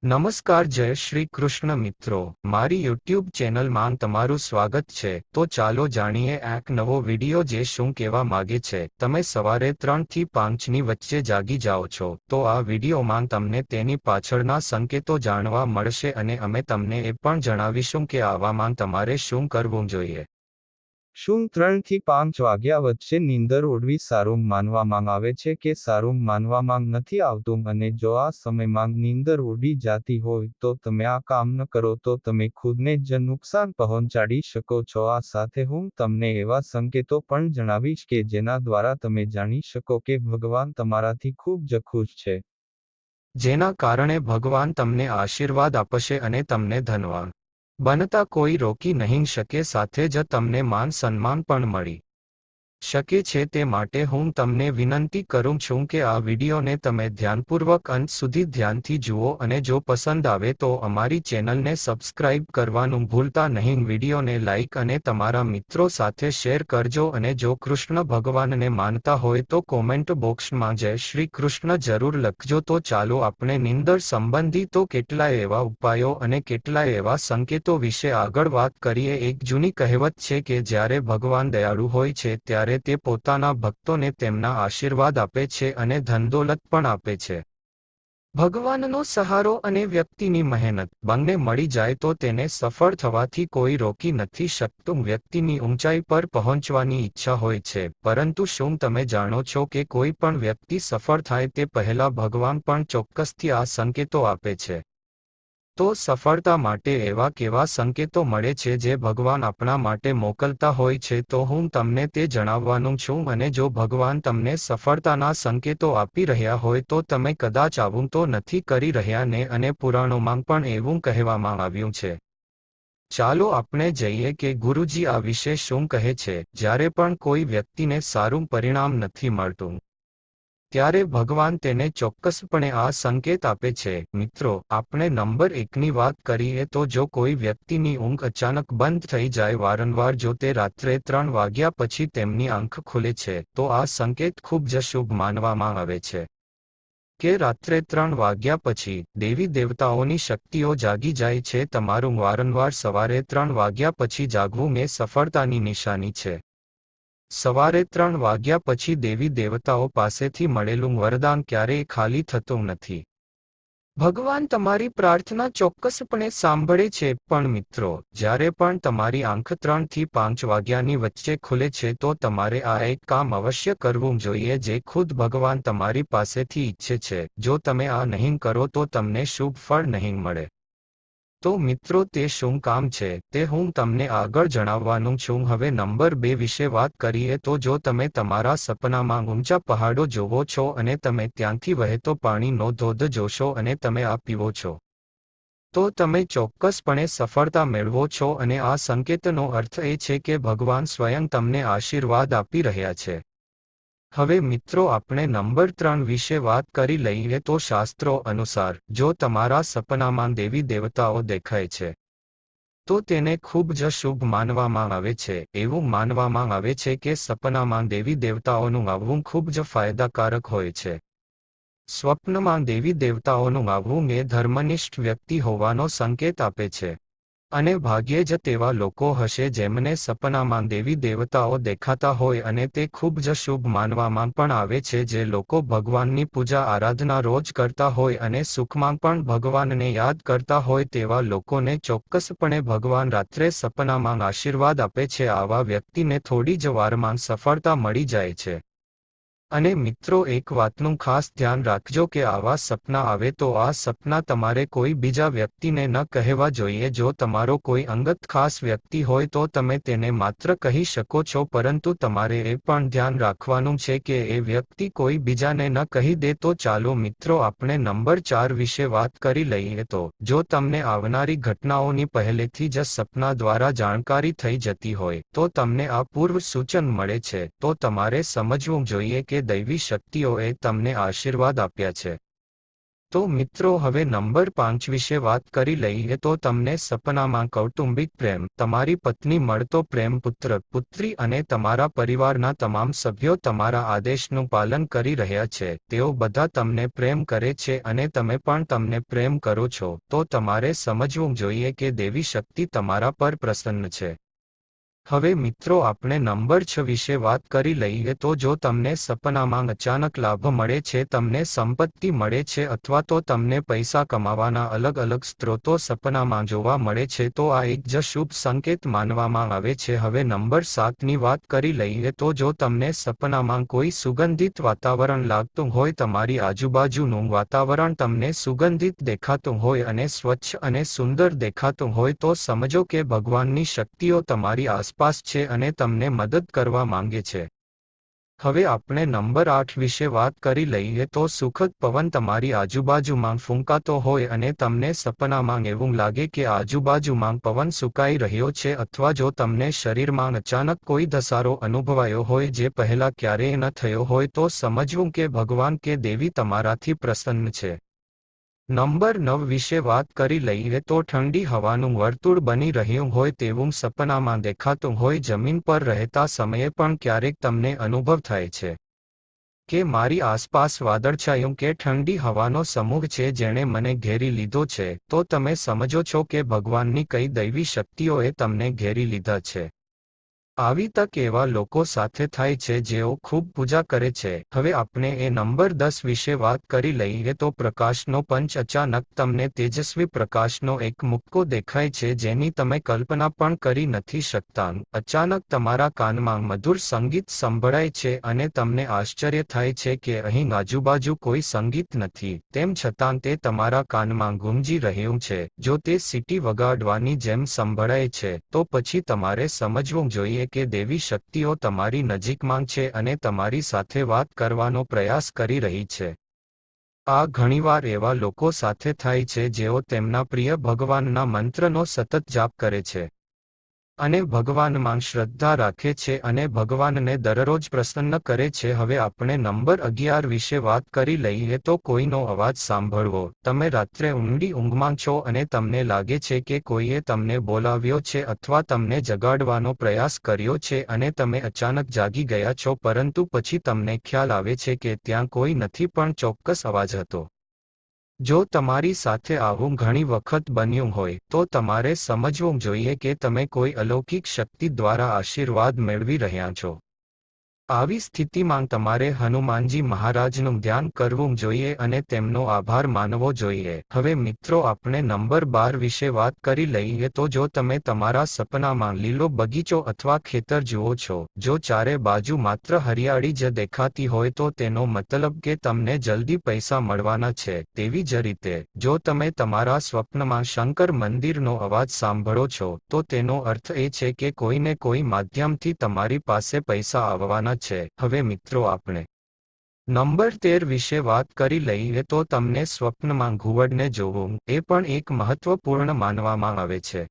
નમસ્કાર જય શ્રી કૃષ્ણ મિત્રો, મારી યુટ્યુબ ચેનલમાં તમારું સ્વાગત છે। તો ચાલો જાણીએ એક નવો વિડિયો જે શું કહેવા માંગે છે। તમે સવારે 3 થી 5 ની વચ્ચે જાગી જાઓ છો તો આ વિડિયોમાં તમને તેની પાછળના સંકેતો જાણવા મળશે અને અમે તમને એ પણ જણાવીશું કે આવામાં તમારે શું કરવું જોઈએ। શું 3 થી 5 વાગ્યા વચ્ચે નીંદર ઉડવી સારું માનવામાં આવે છે કે સારું માનવામાં નથી આવતું અને જો આ સમયમાં નીંદર ઉડી જાતી હોય તો તમે આ કામ ન કરો તો તમે ખુદને જ નુકસાન પહોંચાડી શકો છો। આ સાથે હું તમને એવા સંકેતો પણ જણાવીશ કે જેના દ્વારા તમે જાણી શકો કે ભગવાન તમારાથી ખૂબ જ ખુશ છે। જેના કારણે ભગવાન તમને આશીર્વાદ આપશે અને તમને ધનવાન બનતા કોઈ રોકી નહીં શકે, સાથે જ તમને માન સન્માન પણ મળી શકે છે। તે માટે હું તમને વિનંતી કરું છું કે આ વિડિયોને તમે ધ્યાનપૂર્વક અંત સુધી ધ્યાનથી જુઓ અને જો પસંદ આવે તો અમારી ચેનલને સબસ્ક્રાઇબ કરવાનું ભૂલતા નહીં। વિડિયોને લાઇક અને તમારા મિત્રો સાથે શેર કરજો અને જો કૃષ્ણ ભગવાનને માનતા હોય તો કોમેન્ટ બોક્સમાં જય શ્રી કૃષ્ણ જરૂર લખજો। તો ચાલો આપણે નીંદર સંબંધી તો કેટલાય એવા ઉપાયો અને કેટલાય એવા સંકેતો વિશે આગળ વાત કરીએ। એક જૂની કહેવત છે કે જ્યારે ભગવાન દયાળુ હોય છે ત્યારે તે પોતાના ભક્તોને તેમના આશીર્વાદ આપે છે અને ધનદોલત પણ આપે છે। ભગવાનનો સહારો અને વ્યક્તિની મહેનત બંને મળી જાય તો તેને સફળ થવાથી કોઈ રોકી નથી શકતું। વ્યક્તિની ઊંચાઈ પર પહોંચવાની ઈચ્છા હોય છે, પરંતુ શું તમે જાણો છો કે કોઈ પણ વ્યક્તિ સફળ થાય તે પહેલા ભગવાન પણ ચોક્કસથી આ સંકેતો આપે છે। તો સફળતા માટે એવા કેવા સંકેતો મળે છે જે ભગવાન આપણા માટે મોકલતા હોય છે, તો હું તમને તે જણાવવાનું છું। અને જો ભગવાન તમને સફળતાના સંકેતો આપી રહ્યા હોય તો તમે કદાચ આવું તો નથી કરી રહ્યા ને, અને પુરાણોમાં પણ એવું કહેવામાં આવ્યું છે। ચાલો આપણે જઈએ કે ગુરુજી આ વિશે શું કહે છે। જ્યારે પણ કોઈ વ્યક્તિને સારું પરિણામ નથી મળતું ત્યારે ભગવાન તેને ચોક્કસપણે આ સંકેત આપે છે। મિત્રો, આપણે નંબર 1ની વાત કરીએ તો જો કોઈ વ્યક્તિની ઊંઘ અચાનક બંધ થઈ જાય, વારંવાર જો તે રાત્રે 3 વાગ્યા પછી તેમની આંખ ખુલે છે તો આ સંકેત ખૂબ જ શુભ માનવામાં આવે છે કે રાત્રે 3 વાગ્યા પછી દેવી દેવતાઓની શક્તિઓ જાગી જાય છે। તમારું વારંવાર સવારે 3 વાગ્યા પછી જાગવું એ સફળતાની નિશાની છે। સવારે 3 વાગ્યા પછી દેવી દેવતાઓ પાસેથી મળેલું વરદાન ક્યારેય ખાલી થતું નથી। ભગવાન તમારી પ્રાર્થના ચોક્કસપણે સાંભળે છે। પણ મિત્રો, જ્યારે પણ તમારી આંખ 3 થી 5 વાગ્યાની વચ્ચે ખુલે છે તો તમારે આ એક કામ અવશ્ય કરવું જોઈએ જે ખુદ ભગવાન તમારી પાસેથી ઈચ્છે છે। જો તમે આ નહીં કરો તો તમને શુભ ફળ નહીં મળે। તો મિત્રો, તે શું કામ છે તે હું તમને આગળ જણાવવાનું છું। હવે નંબર 2 વિશે વાત કરીએ તો જો તમે તમારા સપનામાં ઊંચા પહાડો જોવો છો અને તમે ત્યાંથી વહેતો પાણીનો ધોધ જોશો અને તમે આ પીવો છો તો તમે ચોક્કસપણે સફળતા મેળવો છો અને આ સંકેતનો અર્થ એ છે કે ભગવાન સ્વયં તમને આશીર્વાદ આપી રહ્યા છે। હવે મિત્રો, આપણે નંબર 3 વિશે વાત કરી લઈએ તો શાસ્ત્રો અનુસાર જો તમારા સપનામાં દેવી દેવતાઓ દેખાય છે તો તેને ખૂબ જ શુભ માનવામાં આવે છે। એવું માનવામાં આવે છે કે સપનામાં દેવી દેવતાઓનું આવવું ખૂબ જ ફાયદાકારક હોય છે। સ્વપ્નમાં દેવી દેવતાઓનું આવવું એ ધર્મનિષ્ઠ વ્યક્તિ હોવાનો સંકેત આપે છે। અને ભાગ્યે જ તેવા લોકો હશે જેમને સપનામાં દેવી દેવતાઓ દેખાતા હોય અને તે ખૂબ જ શુભ માનવામાં પણ આવે છે। જે લોકો ભગવાનની પૂજા આરાધના રોજ કરતા હોય અને સુખમાં પણ ભગવાનને યાદ કરતા હોય તેવા લોકોને ચોક્કસપણે ભગવાન રાત્રે સપનામાં આશીર્વાદ આપે છે। આવા વ્યક્તિને થોડી જ વારમાં સફળતા મળી જાય છે। અને મિત્રો, એક વાતનું ખાસ ધ્યાન રાખજો કે આવા સપના આવે તો આ સપના તમારે કોઈ બીજા વ્યક્તિને ન કહેવા જોઈએ। જો તમારો કોઈ અંગત ખાસ વ્યક્તિ હોય તો તમે તેને માત્ર કહી શકો છો, પરંતુ તમારે એ પણ ધ્યાન રાખવાનું છે કે એ વ્યક્તિ કોઈ બીજાને ન કહી દે। તો ચાલો મિત્રો, આપણે નંબર 4 વિશે વાત કરી લઈએ તો જો તમને આવનારી ઘટનાઓની પહેલેથી જ સપના દ્વારા જાણકારી થઈ જતી હોય તો તમને આ પૂર્વ સૂચન મળે છે, તો તમારે સમજવું જોઈએ કે દૈવી શક્તિઓએ તમને આશીર્વાદ આપ્યા છે। તો મિત્રો હવે નંબર 5 વિશે વાત કરી લઈએ તો તમને સપનામાં કૌટુંબિક પ્રેમ, તમારી પત્ની મળતો પ્રેમ, પુત્ર, પુત્રી અને તમારા પરિવારના તમામ સભ્યો તમારા આદેશનું પાલન કરી રહ્યા છે, તેઓ બધા તમને પ્રેમ કરે છે અને તમે પણ તેમને પ્રેમ કરો છો, તો તમારે સમજવું જોઈએ કે દેવી શક્તિ તમારા પર પ્રસન્ન છે. હવે મિત્રો આપણે નંબર 6 વિશે વાત કરી લઈએ તો જો તમને સપનામાં અચાનક લાભ મળે છે, તમને સંપત્તિ મળે છે અથવા તો તમને પૈસા કમાવાના અલગ અલગ સ્ત્રોતો સપનામાં જોવા મળે છે તો આ એક જ શુભ સંકેત માનવામાં આવે છે. હવે નંબર 7ની વાત કરી લઈએ તો જો તમને સપનામાં કોઈ સુગંધિત વાતાવરણ લાગતું હોય, તમારી આજુબાજુનું વાતાવરણ તમને સુગંધિત દેખાતું હોય અને સ્વચ્છ અને સુંદર દેખાતું હોય તો સમજો કે ભગવાનની શક્તિઓ તમારી આસપાસ છે અને તમને મદદ કરવા માંગે છે. હવે આપણે નંબર 8 વિશે વાત કરી લઈએ તો સુખદ પવન તમારી આજુબાજુમાં ફૂંકાતો હોય અને તમને સપનામાં એવું લાગે કે આજુબાજુમાં પવન સુકાઈ રહ્યો છે અથવા જો તમને શરીરમાં અચાનક કોઈ ધસારો અનુભવાયો હોય જે પહેલા ક્યારેય ન થયો હોય તો સમજવું કે ભગવાન કે દેવી તમારાથી પ્રસન્ન છે. નંબર 9 વિશે વાત કરી લઈએ તો ઠંડી હવાનું વર્તુળ બની રહ્યું હોય તેવું સપનામાં દેખાતું હોય, જમીન પર રહેતા સમયે પણ ક્યારેક તમને અનુભવ થાય છે કે મારી આસપાસ વાદળછાયું કે ઠંડી હવાનો સમૂહ છે જેણે મને ઘેરી લીધો છે, તો તમે સમજો છો કે ભગવાનની કઈ દૈવી શક્તિઓએ તમને ઘેરી લીધા છે. આવી તક એવા લોકો સાથે થાય છે જેઓ ખૂબ પૂજા કરે છે. હવે આપણે એ નંબર 10 વિશે વાત કરી લઈએ તો પ્રકાશનો પંચ, અચાનક તમને તેજસ્વી પ્રકાશનો એક મુક્કો દેખાય છે જેની તમે કલ્પના પણ કરી નથી શકતા. અચાનક તમારા કાનમાં મધુર સંગીત સંભળાય છે અને તમને આશ્ચર્ય થાય છે કે અહીં આજુબાજુ કોઈ સંગીત નથી, તેમ છતાં તે તમારા કાનમાં ગુંજી રહ્યું છે. જો તે સીટી વગાડવાની જેમ સંભળાય છે તો પછી તમારે સમજવું જોઈએ કે દેવી શક્તિઓ તમારી નજીકમાં છે અને તમારી સાથે વાત કરવાનો પ્રયાસ કરી રહી છે. આ ઘણીવાર એવા લોકો સાથે થાય છે જેઓ તેમના પ્રિય ભગવાનના મંત્રનો સતત જાપ કરે છે અને ભગવાનમાં શ્રદ્ધા રાખે છે અને ભગવાનને દરરોજ પ્રસન્ન કરે છે. હવે આપણે નંબર 11 વિશે વાત કરી લઈએ તો કોઈનો અવાજ સાંભળવો. તમે રાત્રે ઊંડી ઊંઘમાં છો અને તમને લાગે છે કે કોઈએ તમને બોલાવ્યો છે અથવા તમને જગાડવાનો પ્રયાસ કર્યો છે અને તમે અચાનક જાગી ગયા છો, પરંતુ પછી તમને ખ્યાલ આવે છે કે ત્યાં કોઈ નથી પણ ચોક્કસ અવાજ હતો. જો તમારી સાથે આવું ઘણી વખત બન્યું હોય તો તમારે સમજવું જોઈએ કે તમે કોઈ અલૌકિક શક્તિ દ્વારા આશીર્વાદ મેળવી રહ્યા છો. આવી સ્થિતિમાં તમારે હનુમાનજી મહારાજનું ધ્યાન કરવું જોઈએ અને તેમનો આભાર માનવો જોઈએ. હવે મિત્રો આપણે નંબર 12 વિશે વાત કરી લઈએ તો જો તમે તમારા સપનામાં લીલો બગીચો અથવા ખેતર જુઓ છો, જો ચારે બાજુ માત્ર હરિયાળી જ દેખાતી હોય તો તેનો મતલબ કે તમને જલ્દી પૈસા મળવાના છે. તેવી જ રીતે જો તમે તમારા સ્વપ્નમાં શંકર મંદિરનો અવાજ સાંભળો છો તો તેનો અર્થ એ છે કે કોઈને કોઈ માધ્યમથી તમારી પાસે પૈસા આવવાના છે. હવે મિત્રો આપણે નંબર 13 વિશે વાત કરી લઈએ તો તમને સ્વપ્નમાં ઘુવડને જોવું એ પણ એક મહત્વપૂર્ણ માનવામાં આવે છે.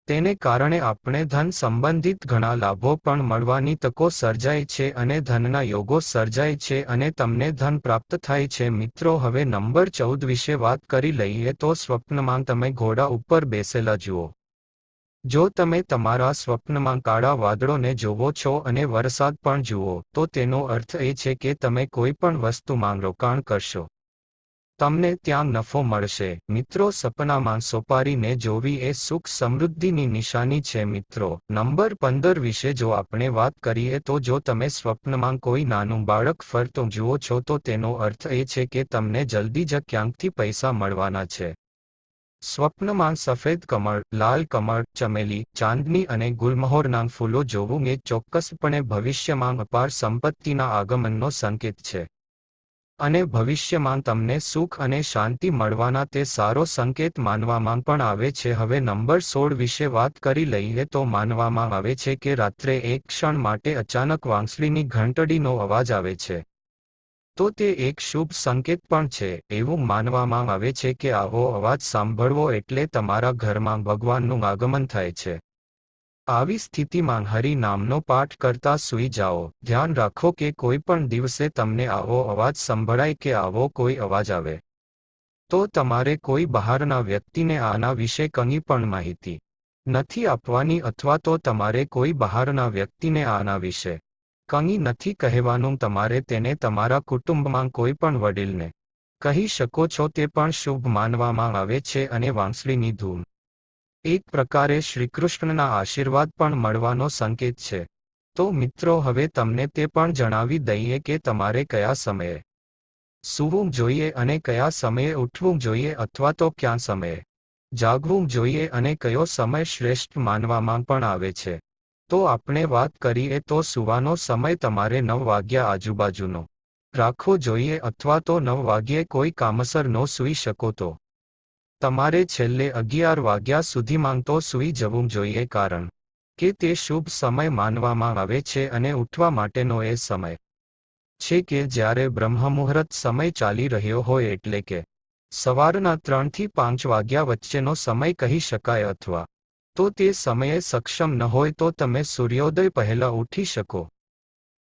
તેને કારણે આપણે ધન સંબંધિત ઘણા લાભો પણ મળવાની તકો સર્જાય છે અને ધનના યોગો સર્જાય છે અને તમને ધન પ્રાપ્ત થાય છે. મિત્રો હવે નંબર 14 વિશે વાત કરી લઈએ તો સ્વપ્નમાં તમે ઘોડા ઉપર બેસેલા જુઓ. જો તમે તમારા સ્વપ્નમાં કાળા વાદળોને જોવો છો અને વરસાદ પણ જુઓ તો તેનો અર્થ એ છે કે તમે કોઈ પણ વસ્તુમાં રોકાણ કરશો, તમને ત્યાં નફો મળશે. મિત્રો સપનામાં સોપારીને જોવી એ સુખ સમૃદ્ધિની નિશાની છે. મિત્રો નંબર 15 વિશે જો આપણે વાત કરીએ તો જો તમે સ્વપ્નમાં કોઈ નાનું બાળક ફરતું જુઓ છો તો તેનો અર્થ એ છે કે તમને જલ્દી જ ક્યાંકથી પૈસા મળવાના છે. સ્વપ્નમાં સફેદ કમળ, લાલ કમળ, ચમેલી, ચાંદની અને ગુલમહોરના ફૂલો જોવું એ ચોક્કસપણે ભવિષ્યમાં અપાર સંપત્તિના આગમનનો સંકેત છે અને ભવિષ્યમાં તમને સુખ અને શાંતિ મળવાના તે સારો સંકેત માનવામાં પણ આવે છે. હવે નંબર 16 વિશે વાત કરી લઈએ તો માનવામાં આવે છે કે રાત્રે એક ક્ષણ માટે અચાનક વાંસળીની ઘંટડીનો અવાજ આવે છે તો તે એક શુભ સંકેત પણ છે. એવું માનવામાં આવે છે કે આવો અવાજ સાંભળવો એટલે તમારા ઘરમાં ભગવાનનું આગમન થાય છે. આવી સ્થિતિમાં હરિ નામનો પાઠ કરતા સૂઈ જાઓ. ધ્યાન રાખો કે કોઈ પણ દિવસે તમને આવો અવાજ સંભળાય કે આવો કોઈ અવાજ આવે તો તમારે કોઈ બહારના વ્યક્તિને આના વિશે કંઈ પણ માહિતી નથી આપવાની અથવા તો તમારે કોઈ બહારના વ્યક્તિને આના વિશે કંઈ નથી કહેવાનું. તમારે તેને તમારા કુટુંબમાં કોઈ પણ વડીલને કહી શકો છો. તે પણ શુભ માનવામાં આવે છે અને વાંસળીની ધૂન એક પ્રકારે શ્રીકૃષ્ણના આશીર્વાદ પણ મળવાનો સંકેત છે. તો મિત્રો, હવે તમને તે પણ જણાવી દઈએ કે તમારે કયા સમયે સૂવું જોઈએ અને કયા સમયે ઉઠવું જોઈએ અથવા તો કયા સમયે જાગવું જોઈએ અને કયો સમય શ્રેષ્ઠ માનવામાં પણ આવે છે. તો આપણે વાત કરીએ તો સૂવાનો સમય તમારે 9 વાગ્યા આજુબાજુનો રાખવો જોઈએ અથવા તો 9 વાગ્યે કોઈ કામસર ન સૂઈ શકો તો તમારે છેલ્લે 11 વાગ્યા સુધીમાં તો સૂઈ જવું જોઈએ, કારણ કે તે શુભ સમય માનવામાં આવે છે અને ઉઠવા માટેનો એ સમય છે કે જ્યારે બ્રહ્મમુહૂર્ત સમય ચાલી રહ્યો હોય, એટલે કે સવારના 3 થી 5 વાગ્યા વચ્ચેનો સમય કહી શકાય. અથવા તો તે સમયે સક્ષમ ન હોય તો તમે સૂર્યોદય પહેલા ઉઠી શકો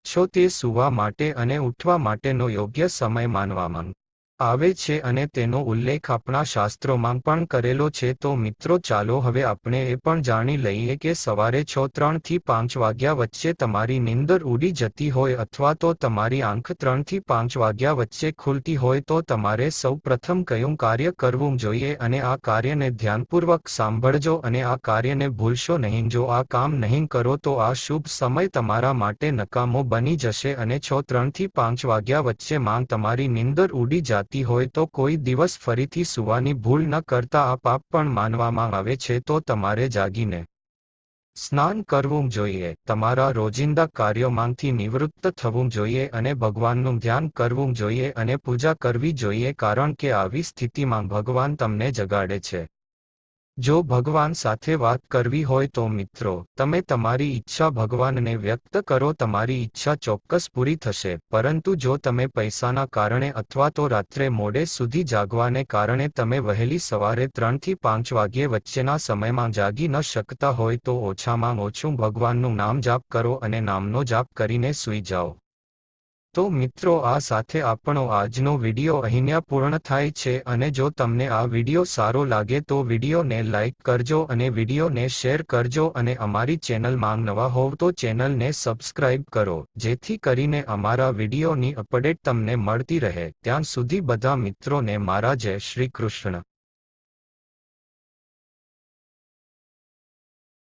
છો. તે સૂવા માટે અને ઉઠવા માટેનો યોગ્ય સમય માનવામાં આવે છે અને તેનો ઉલ્લેખ આપણા શાસ્ત્રોમાં પણ કરેલો છે. તો મિત્રો, ચાલો હવે આપણે એ પણ જાણી લઈએ કે સવારે 3 થી 5 વાગ્યા વચ્ચે તમારી નીંદર ઉડી જતી હોય અથવા તો તમારી આંખ 3 થી 5 વાગ્યા વચ્ચે ખુલતી હોય તો તમારે સૌ પ્રથમ કયું કાર્ય કરવું જોઈએ અને આ કાર્યને ધ્યાનપૂર્વક સાંભળજો અને આ કાર્યને ભૂલશો નહીં. જો આ કામ નહીં કરો તો આ શુભ સમય તમારા માટે નકામો બની જશે અને 3 થી 5 વાગ્યા વચ્ચે માંગ તમારી નીંદર ઉડી જાતી હોય તો કોઈ દિવસ ફરીથી સૂવાની ભૂલ ન કરતા આ પાપ પણ માનવામાં આવે છે. તો તમારે જાગીને સ્નાન કરવું જોઈએ, તમારા રોજિંદા કાર્યોમાંથી નિવૃત્ત થવું જોઈએ અને ભગવાનનું ધ્યાન કરવું જોઈએ અને પૂજા કરવી જોઈએ, કારણ કે આવી સ્થિતિમાં ભગવાન તમને જગાડે છે. જો ભગવાન સાથે વાત કરવી હોય તો મિત્રો, તમે તમારી ઈચ્છા ભગવાનને વ્યક્ત કરો. તમારી ઈચ્છા ચોક્કસ પૂરી થશે. પરંતુ જો તમે પૈસાના કારણે અથવા તો રાત્રે મોડે સુધી જાગવાને કારણે તમે વહેલી સવારે 3 થી 5 વાગ્યે વચ્ચેના સમયમાં જાગી ન શકતા હોય તો ઓછામાં ઓછું ભગવાનનું નામ જાપ કરો અને નામનો જાપ કરીને સૂઈ જાઓ. તો મિત્રો, આ સાથે આપણો આજનો વિડિયો અહીંયા પૂર્ણ થાય છે અને જો તમને આ વિડિયો સારો લાગે તો વિડિયોને લાઇક કરજો અને વિડિયોને શેર કરજો અને અમારી ચેનલમાં નવા હોવ તો ચેનલને સબસ્ક્રાઇબ કરો, જેથી કરીને અમારા વિડિયોની અપડેટ તમને મળતી રહે. ત્યાં સુધી બધા મિત્રોને મારા જય શ્રી કૃષ્ણ.